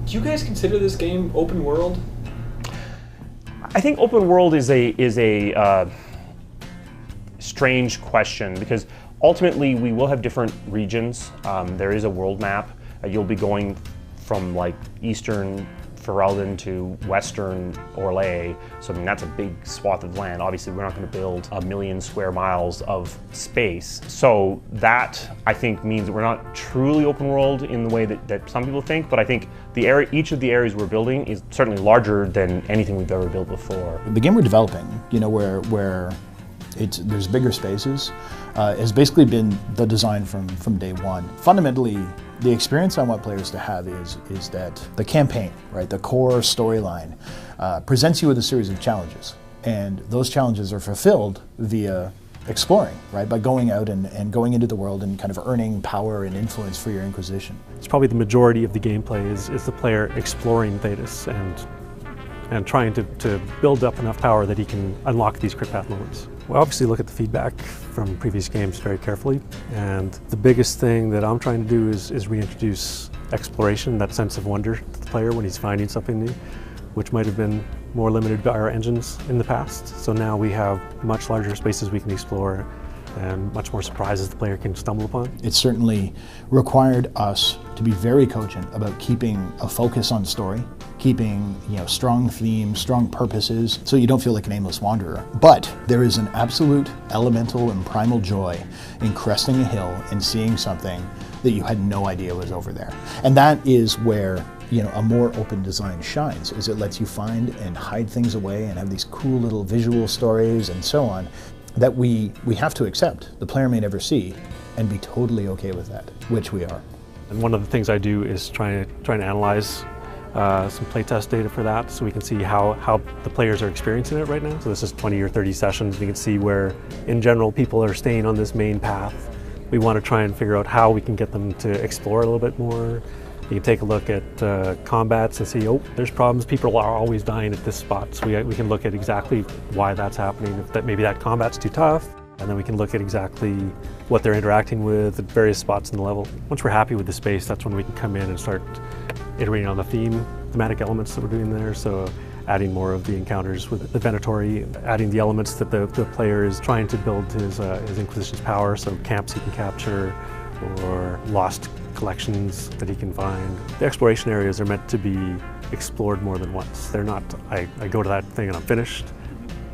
Do you guys consider this game open world? I think open world is a strange question, because ultimately we will have different regions. There is a world map. You'll be going from like eastern Ferelden to western Orlais, so I mean that's a big swath of land. Obviously we're not going to build 1 million square miles of space, so that I think means that we're not truly open world in the way that some people think, but I think each of the areas we're building is certainly larger than anything we've ever built before. The game we're developing, you know, where there's bigger spaces, has basically been the design from day one. Fundamentally, the experience I want players to have is that the campaign, right, the core storyline, presents you with a series of challenges, and those challenges are fulfilled via exploring, right, by going out and going into the world and kind of earning power and influence for your Inquisition. It's probably the majority of the gameplay is the player exploring Thedas and trying to build up enough power that he can unlock these crit path moments. We obviously look at the feedback from previous games very carefully, and the biggest thing that I'm trying to do is reintroduce exploration, that sense of wonder to the player when he's finding something new, which might have been more limited by our engines in the past. So now we have much larger spaces we can explore and much more surprises the player can stumble upon. It certainly required us to be very cogent about keeping a focus on story, keeping, you know, strong themes, strong purposes, so you don't feel like an aimless wanderer. But there is an absolute elemental and primal joy in cresting a hill and seeing something that you had no idea was over there. And that is where, you know, a more open design shines, is it lets you find and hide things away and have these cool little visual stories and so on that we have to accept. The player may never see and be totally okay with that, which we are. And one of the things I do is try to analyze some playtest data for that, so we can see how the players are experiencing it right now. So this is 20 or 30 sessions. We can see where, in general, people are staying on this main path. We want to try and figure out how we can get them to explore a little bit more. You can take a look at combats and see, oh, there's problems. People are always dying at this spot. So we can look at exactly why that's happening. If maybe that combat's too tough, and then we can look at exactly what they're interacting with at various spots in the level. Once we're happy with the space, that's when we can come in and start iterating on the thematic elements that we're doing there. So adding more of the encounters with the Venatori, adding the elements that the player is trying to build his Inquisition's power, so camps he can capture, or lost collections that he can find. The exploration areas are meant to be explored more than once. They're not, I go to that thing and I'm finished.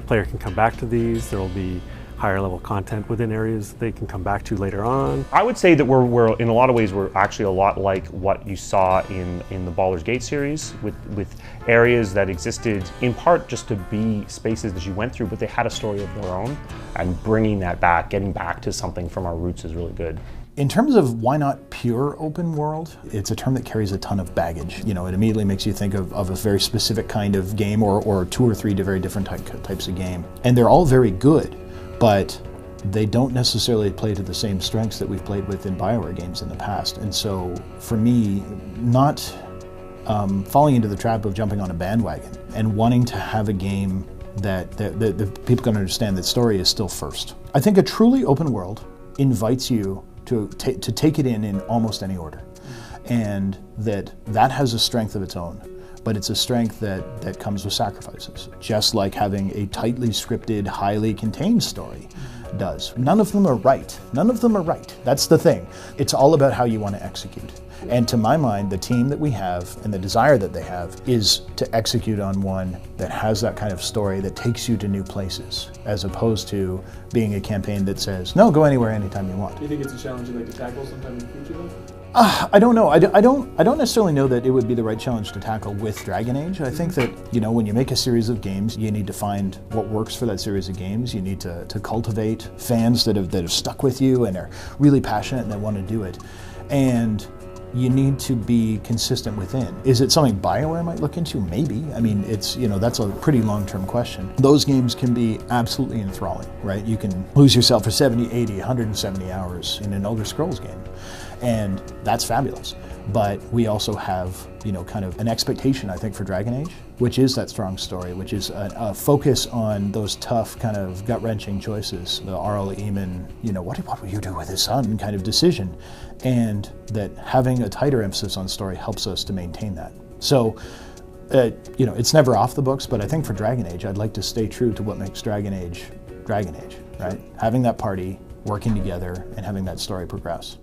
The player can come back to these. There will be higher level content within areas they can come back to later on. I would say that we're in a lot of ways, we're actually a lot like what you saw in the Baldur's Gate series, with areas that existed in part just to be spaces that you went through, but they had a story of their own, and bringing that back, getting back to something from our roots is really good. In terms of why not pure open world, it's a term that carries a ton of baggage. You know, it immediately makes you think of a very specific kind of game, or two or three very different types of game. And they're all very good, but they don't necessarily play to the same strengths that we've played with in BioWare games in the past. And so for me, not falling into the trap of jumping on a bandwagon and wanting to have a game that people can understand that story is still first. I think a truly open world invites you to take it in almost any order, and that has a strength of its own, but it's a strength that comes with sacrifices, just like having a tightly scripted, highly contained story does. None of them are right. None of them are right. That's the thing. It's all about how you want to execute. And to my mind, the team that we have and the desire that they have is to execute on one that has that kind of story that takes you to new places, as opposed to being a campaign that says, no, go anywhere anytime you want. Do you think it's a challenge you'd like to tackle sometime in the future though? I don't know. I don't necessarily know that it would be the right challenge to tackle with Dragon Age. I think that, you know, when you make a series of games, you need to find what works for that series of games. You need to cultivate fans that have stuck with you and are really passionate and that want to do it. And you need to be consistent within. Is it something BioWare might look into? Maybe. I mean, it's, you know, that's a pretty long-term question. Those games can be absolutely enthralling, right? You can lose yourself for 70, 80, 170 hours in an Elder Scrolls game, and that's fabulous. But we also have, you know, kind of an expectation, I think, for Dragon Age, which is that strong story, which is a focus on those tough, kind of gut-wrenching choices, the Arl Eamon, you know, what will you do with his son kind of decision, and that having a tighter emphasis on story helps us to maintain that. So, you know, it's never off the books, but I think for Dragon Age, I'd like to stay true to what makes Dragon Age, right? Having that party, working together, and having that story progress.